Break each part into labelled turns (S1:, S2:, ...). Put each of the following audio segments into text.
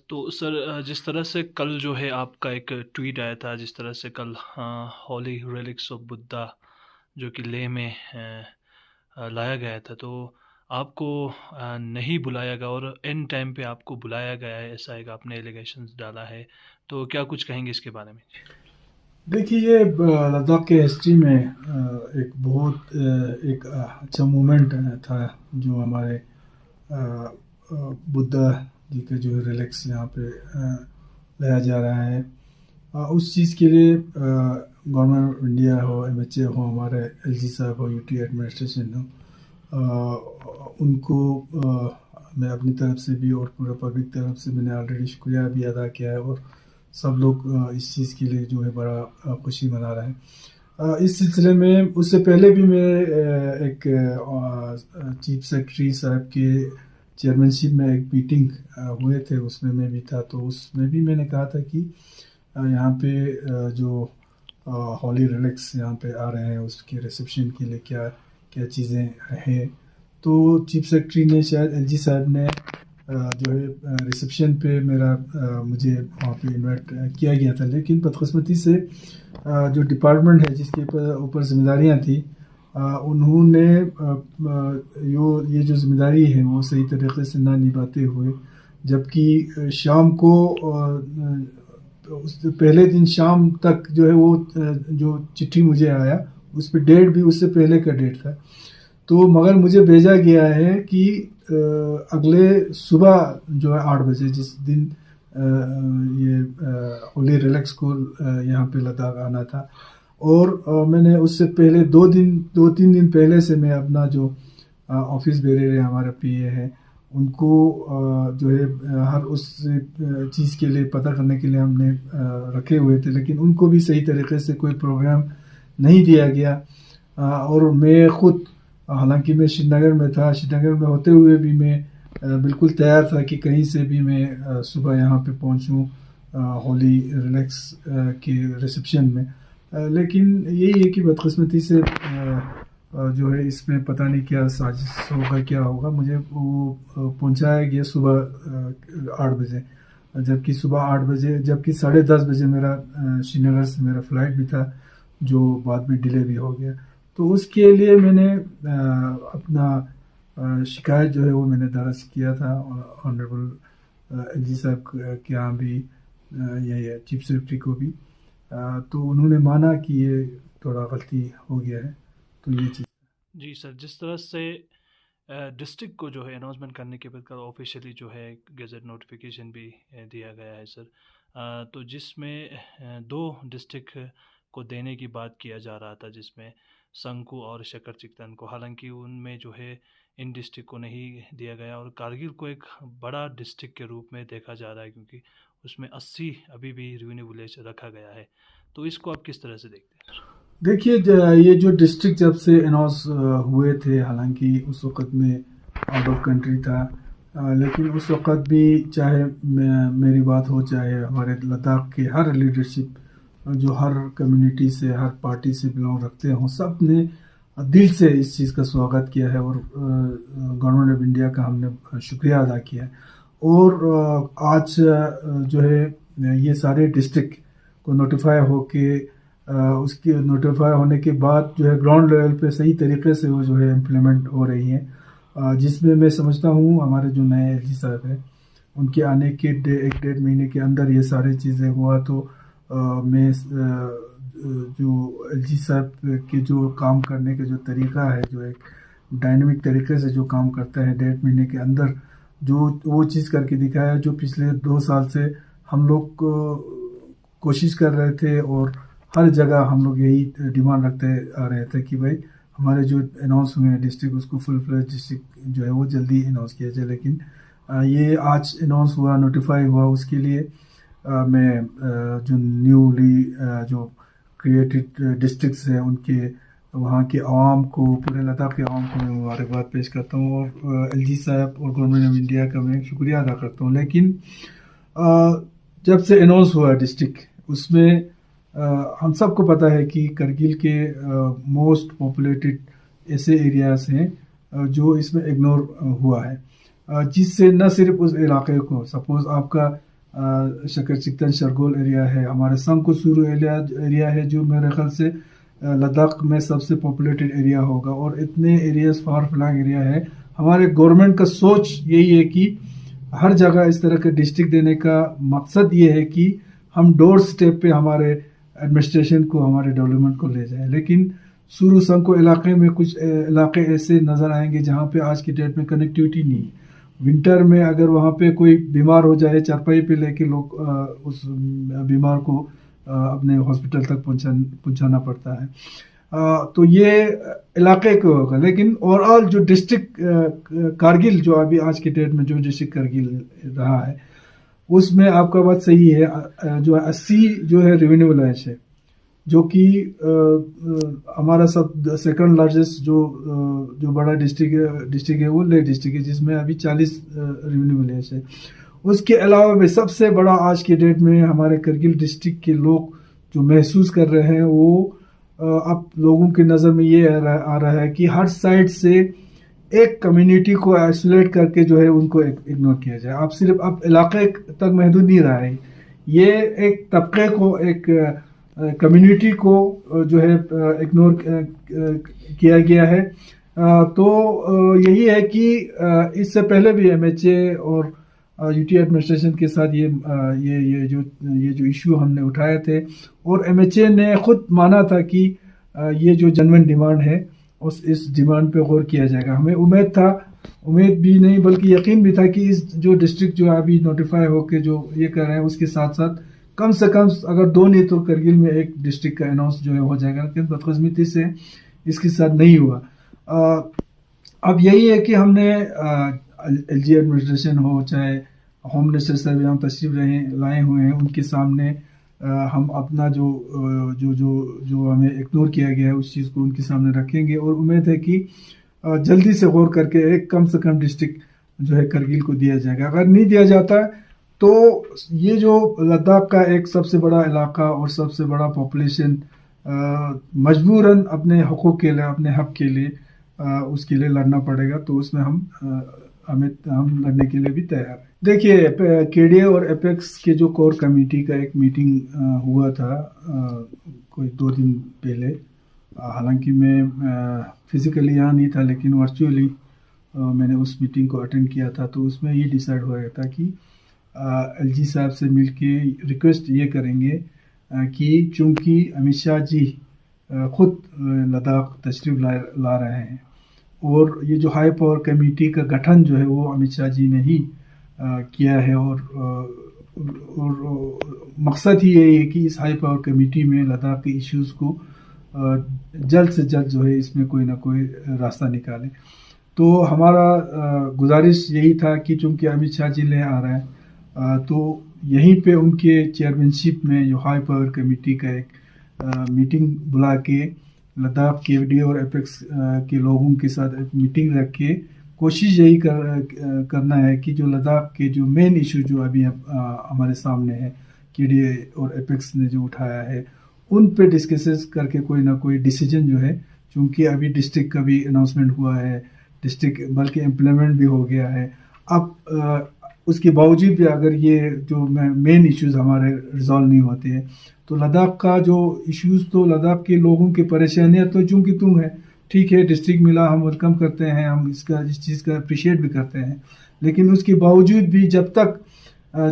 S1: تو سر جس طرح سے کل جو ہے آپ کا ایک ٹویٹ آیا تھا، جس طرح سے کل ہولی ریلکس آف بدھا جو کہ لے میں لایا گیا تھا، تو آپ کو نہیں بلایا گیا اور این ٹائم پہ آپ کو بلایا گیا ہے، ایسا ایک آپ نے ایلیگیشنز ڈالا ہے، تو کیا کچھ کہیں گے اس کے بارے میں؟
S2: دیکھیے یہ لداخ کے ہسٹری میں ایک بہت ایک اچھا مومنٹ تھا جو ہمارے بدھا جی کا جو ریلیکس یہاں پہ لایا جا رہا ہے. اس چیز کے لیے گورنمنٹ آف انڈیا ہو، ایم ایچ اے ہو، ہمارے ایل جی صاحب ہو، یو ٹی ایڈمنسٹریشن ہو، ان کو میں اپنی طرف سے بھی اور پورا پبلک طرف سے میں نے آلریڈی شکریہ بھی ادا کیا ہے، اور سب لوگ اس چیز کے لیے جو ہے بڑا خوشی منا رہے ہیں. اس سلسلے میں اس سے پہلے بھی میں ایک چیف سیکرٹری صاحب کے چیئرمین شپ میں ایک میٹنگ ہوئے تھے، اس میں بھی تھا. تو اس میں بھی میں نے کہا تھا کہ یہاں پہ جو ہولی ریلیکس یہاں پہ آ رہے ہیں اس کے ریسیپشن کے لیے کیا کیا چیزیں ہیں. تو چیف سیکرٹری نے شاید ایل جی صاحب نے جو ہے ریسیپشن پہ مجھے وہاں پہ انوائٹ کیا گیا تھا، لیکن بدقسمتی سے جو ڈپارٹمنٹ ہے جس کے اوپر ذمہ داریاں تھیں، انہوں نے یہ جو ذمہ داری ہے وہ صحیح طریقے سے نہ نبھاتے ہوئے، جبکہ شام کو پہلے دن شام تک جو ہے وہ جو چٹھی مجھے آیا اس پہ ڈیٹ بھی اس سے پہلے کا ڈیٹ تھا. تو مگر مجھے بھیجا گیا ہے کہ اگلے صبح جو ہے 8 بجے، جس دن یہ ہولی ریلیکس کو یہاں پہ لداخ آنا تھا. اور میں نے اس سے پہلے 2-3 دن پہلے سے میں اپنا جو آفس بیرر ہے، ہمارا پی اے ہے، ان کو جو ہے ہر اس چیز کے لیے پتہ کرنے کے لیے ہم نے رکھے ہوئے تھے، لیکن ان کو بھی صحیح طریقے سے کوئی پروگرام نہیں دیا گیا. اور میں خود، حالانکہ میں سری نگر میں تھا، سری نگر میں ہوتے ہوئے بھی میں بالکل تیار تھا کہ کہیں سے بھی میں صبح یہاں پہ پہنچوں ہولی ریلیکس کے ریسیپشن میں. لیکن یہی ہے کہ بدقسمتی سے جو ہے اس میں پتہ نہیں کیا سازش ہوگا، کیا ہوگا. مجھے وہ پہنچایا گیا صبح 8 بجے، جبکہ صبح 8 بجے، جبکہ 10:30 بجے میرا سری نگر سے میرا فلائٹ بھی تھا جو بعد میں ڈیلے بھی ہو گیا. تو اس کے لیے میں نے اپنا شکایت جو ہے وہ میں نے درج کیا تھا آنریبل ایل جی صاحب کے یہاں بھی، یہ چیف سیکرٹری کو بھی. تو انہوں نے مانا کہ یہ تھوڑا غلطی ہو گیا ہے. تو یہ چیز.
S1: جی سر، جس طرح سے ڈسٹرکٹ کو جو ہے اناؤنسمنٹ کرنے کے بعد آفیشیلی جو ہے گیزٹ نوٹیفیکیشن بھی دیا گیا ہے سر، تو جس میں 2 ڈسٹرکٹ کو دینے کی بات کیا جا رہا تھا، جس میں سنگکو اور شکر چکتن کو، حالانکہ ان میں جو ہے ان ڈسٹرکٹ کو نہیں دیا گیا، اور کارگل کو ایک بڑا ڈسٹرکٹ کے روپ میں دیکھا جا رہا ہے کیونکہ اس میں 80 ابھی بھی ریونیو ولیج رکھا گیا ہے. تو اس کو آپ کس طرح سے دیکھتے ہیں؟
S2: دیکھیے یہ جو ڈسٹرکٹ جب سے اناؤنس ہوئے تھے، حالانکہ اس وقت میں آؤٹ آف کنٹری تھا، لیکن اس وقت بھی چاہے میری بات ہو، چاہے ہمارے لداخ کے ہر لیڈرشپ جو ہر کمیونٹی سے، ہر پارٹی سے بلانگ رکھتے ہوں، سب نے دل سے اس چیز کا سواگت کیا ہے، اور گورنمنٹ آف انڈیا کا ہم نے شکریہ ادا کیا ہے. اور آج جو ہے یہ سارے ڈسٹرکٹ کو نوٹیفائی ہو کے اس کے نوٹیفائی ہونے کے بعد جو ہے گراؤنڈ لیول پہ صحیح طریقے سے وہ جو ہے امپلیمنٹ ہو رہی ہیں، جس میں سمجھتا ہوں ہمارے جو نئے ایل جی صاحب ہیں ان کے آنے کے 1-1.5 مہینے کے اندر یہ ساری چیزیں ہوا. تو میں جو ایل جی صاحب کے جو کام کرنے کا جو طریقہ ہے، جو ایک ڈائنامک طریقے سے جو کام کرتا ہے، 1.5 مہینے کے اندر جو وہ چیز کر کے دکھایا جو پچھلے 2 سال سے ہم لوگ کوشش کر رہے تھے، اور ہر جگہ ہم لوگ یہی ڈیمانڈ رکھتے آ رہے تھے کہ بھائی ہمارے جو اناؤنس ہوئے ہیں ڈسٹرکٹ، اس کو فل فلیج ڈسٹرکٹ جو ہے وہ جلدی اناؤنس کیا جائے. لیکن یہ آج اناؤنس ہوا، نوٹیفائی ہوا، اس کے لیے میں جو نیولی جو کریٹڈ ڈسٹرکٹس ہیں ان کے وہاں کے عوام کو، پورے لداخ کے عوام کو میں مبارکباد پیش کرتا ہوں، اور ایل جی صاحب اور گورنمنٹ آف انڈیا کا میں شکریہ ادا کرتا ہوں. لیکن جب سے اناؤنس ہوا ڈسٹرکٹ، اس میں ہم سب کو پتہ ہے کہ کرگل کے موسٹ پاپولیٹڈ ایسے ایریاز ہیں جو اس میں اگنور ہوا ہے، جس سے نہ صرف اس علاقے کو، سپوز آپ کا शकर चिकतन शरगोल एरिया है, हमारे संकुसूरू एरिया है जो मेरे ख्याल से लद्दाख में सबसे पॉपुलेटेड एरिया होगा, और इतने एरियाज फार फ्लैंग एरिया है। हमारे गवर्नमेंट का सोच यही है कि हर जगह इस तरह के डिस्ट्रिक्ट देने का मकसद ये है कि हम डोर स्टेप पे हमारे एडमिनिस्ट्रेशन को, हमारे डेवलपमेंट को ले जाए। लेकिन सूरू संको इलाके में कुछ इलाके ऐसे नज़र आएंगे जहाँ पे आज की डेट में कनेक्टिविटी नहीं है। विंटर में अगर वहाँ पे कोई बीमार हो जाए, चारपाई पे लेके लोग उस बीमार को अपने हॉस्पिटल तक पहुँचाना पड़ता है। तो ये इलाके को होगा। लेकिन ओवरऑल जो डिस्ट्रिक्ट कारगिल, जो अभी आज की डेट में जो डिस्ट्रिक्ट कारगिल रहा है, उसमें आपका बात सही है। जो 80 जो है रेवेन्यू विलेज है, जो कि हमारा सब सेकंड लार्जेस्ट जो बड़ा डिस्ट्रिक्ट है वो लेह डिस्ट्रिक्ट है, जिसमें अभी 40 रेवेन्यू विलेज है। उसके अलावा भी सबसे बड़ा आज के डेट में हमारे करगिल डिस्ट्रिक्ट के लोग जो महसूस कर रहे हैं, वो अब लोगों की नज़र में ये आ रहा है कि हर साइड से एक कम्युनिटी को आइसोलेट करके जो है उनको इग्नोर किया जाए। अब सिर्फ अब इलाके तक महदूद नहीं रहा है, ये एक तबके को, एक कम्युनिटी को जो है इग्नोर किया गया है। तो यही है कि इससे पहले भी एमएचए और यूटी एडमिनिस्ट्रेशन के साथ ये जो इशू हमने उठाए थे, और एमएचए ने खुद माना था कि ये जो जेन्युइन डिमांड है इस डिमांड पे गौर किया जाएगा। हमें उम्मीद भी नहीं बल्कि यकीन भी था कि इस जो डिस्ट्रिक्ट जो अभी नोटिफाई होके जो ये कर रहे हैं, उसके साथ साथ कम से कम अगर 2 नहीं तो करगिल में एक डिस्ट्रिक्ट का अनाउंस जो है हो जाएगा। लेकिन बदकिस्मती से इसके साथ नहीं हुआ। अब यही है कि हमने एलजी एडमिनिस्ट्रेशन हो, चाहे होम मिनिस्टर साहब यहाँ तशरीफ लाए हुए हैं, उनके सामने हम अपना जो हमें इग्नोर किया गया है उस चीज़ को उनके सामने रखेंगे, और उम्मीद है कि जल्दी से गौर करके एक कम से कम डिस्ट्रिक्ट जो है करगिल को दिया जाएगा। अगर नहीं दिया जाता तो ये जो लद्दाख का एक सबसे बड़ा इलाका और सबसे बड़ा पॉपुलेशन मजबूरन अपने हकूक़ के लिए, अपने हक़ के लिए उसके लिए लड़ना पड़ेगा। तो उसमें हम लड़ने के लिए भी तैयार हैं। देखिए, केडीए और एपेक्स के जो कोर कमेटी का एक मीटिंग हुआ था कोई 2 दिन पहले। हालांकि मैं फिज़िकली यहाँ नहीं था, लेकिन वर्चुअली मैंने उस मीटिंग को अटेंड किया था। तो उसमें ये डिसाइड हुआ था कि एलजी साहब से मिलके रिक्वेस्ट ये करेंगे कि चूँकि अमित शाह जी खुद लद्दाख तशरीफ़ ला रहे हैं, और ये जो हाई पावर कमेटी का गठन जो है वो अमित शाह जी ने ही किया है, और मकसद ही यही है कि इस हाई पावर कमेटी में लद्दाख के इश्यूज़ को जल्द से जल्द जो है इसमें कोई ना कोई रास्ता निकालें। तो हमारा गुजारिश यही था कि चूँकि अमित शाह जी ले आ रहे हैं, तो यहीं पे उनके चेयरमैनशिप में जो हाई पावर कमेटी का एक मीटिंग बुला के लद्दाख केडीए और एपेक्स के लोगों के साथ एक मीटिंग रख के कोशिश यही करना है कि जो लद्दाख के जो मेन इशू जो अभी हमारे सामने है, केडीए और एपेक्स ने जो उठाया है, उन पे डिस्कसेस करके कोई ना कोई डिसीजन जो है, क्योंकि अभी डिस्ट्रिक्ट का भी अनाउंसमेंट हुआ है, डिस्ट्रिक्ट बल्कि इम्प्लीमेंट भी हो गया है। अब उसके बावजूद भी अगर ये जो मेन इश्यूज हमारे रिजॉल्व नहीं होते हैं, तो लद्दाख का जो इश्यूज, तो लद्दाख के लोगों की परेशानियां तो चूँकि तुम है, ठीक है, डिस्ट्रिक्ट मिला, हम वेलकम करते हैं, हम इस चीज़ का अप्रिशिएट भी करते हैं। लेकिन उसके बावजूद भी जब तक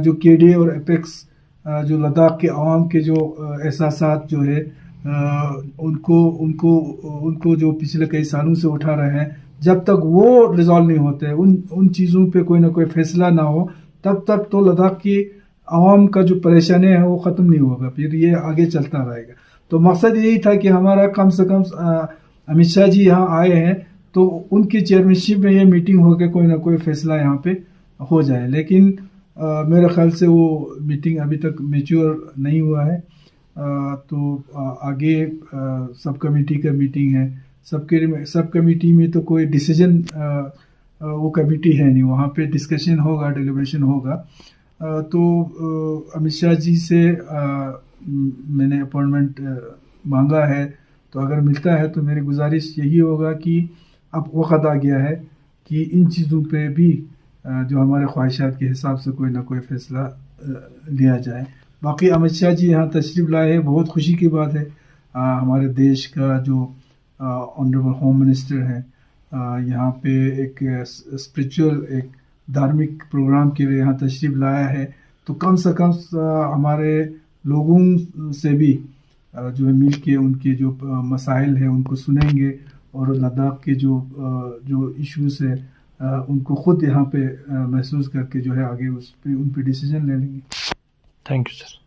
S2: जो केडीए और एपेक्स जो लद्दाख के आवाम के जो एहसासात जो है उनको जो पिछले कई सालों से उठा रहे हैं, जब तक वो रिजॉल्व नहीं होते, उन चीज़ों पे कोई ना कोई फैसला ना हो, तब तक तो लद्दाख की आवाम का जो परेशानी है वो ख़त्म नहीं होगा, फिर ये आगे चलता रहेगा। तो मकसद यही था कि हमारा कम से कम अमित शाह जी यहाँ आए हैं तो उनकी चेयरमैनशिप में ये मीटिंग होकर कोई ना कोई फैसला यहाँ पे हो जाए। लेकिन मेरे ख्याल से वो मीटिंग अभी तक मैच्योर नहीं हुआ है। तो आगे सब कमेटी का मीटिंग है, सब कमेटी में तो कोई डिसीजन वो कमेटी है नहीं, वहाँ पे डिस्कशन होगा, डिलिब्रेशन होगा। तो अमित शाह जी से मैंने अपॉइंटमेंट मांगा है, तो अगर मिलता है तो मेरी गुजारिश यही होगा कि अब वक्त आ गया है कि इन चीज़ों पे भी जो हमारे ख्वाहिशात के हिसाब से कोई ना कोई फैसला لیا جائے. باقی امت شاہ جی یہاں تشریف لائے ہیں, بہت خوشی کی بات ہے. ہمارے دیش کا جو آنریبل ہوم منسٹر ہے یہاں پہ ایک اسپریچول ایک دھارمک پروگرام کے لیے یہاں تشریف لایا ہے, تو کم سے کم ہمارے لوگوں سے بھی جو ہے مل کے ان کے جو مسائل ہیں ان کو سنیں گے, اور لداخ کے جو ایشوز ہے ان کو خود یہاں پہ محسوس کر کے جو ہے آگے اس پہ ان پہ ڈیسیجن لے لیں گے.
S1: Thank you sir.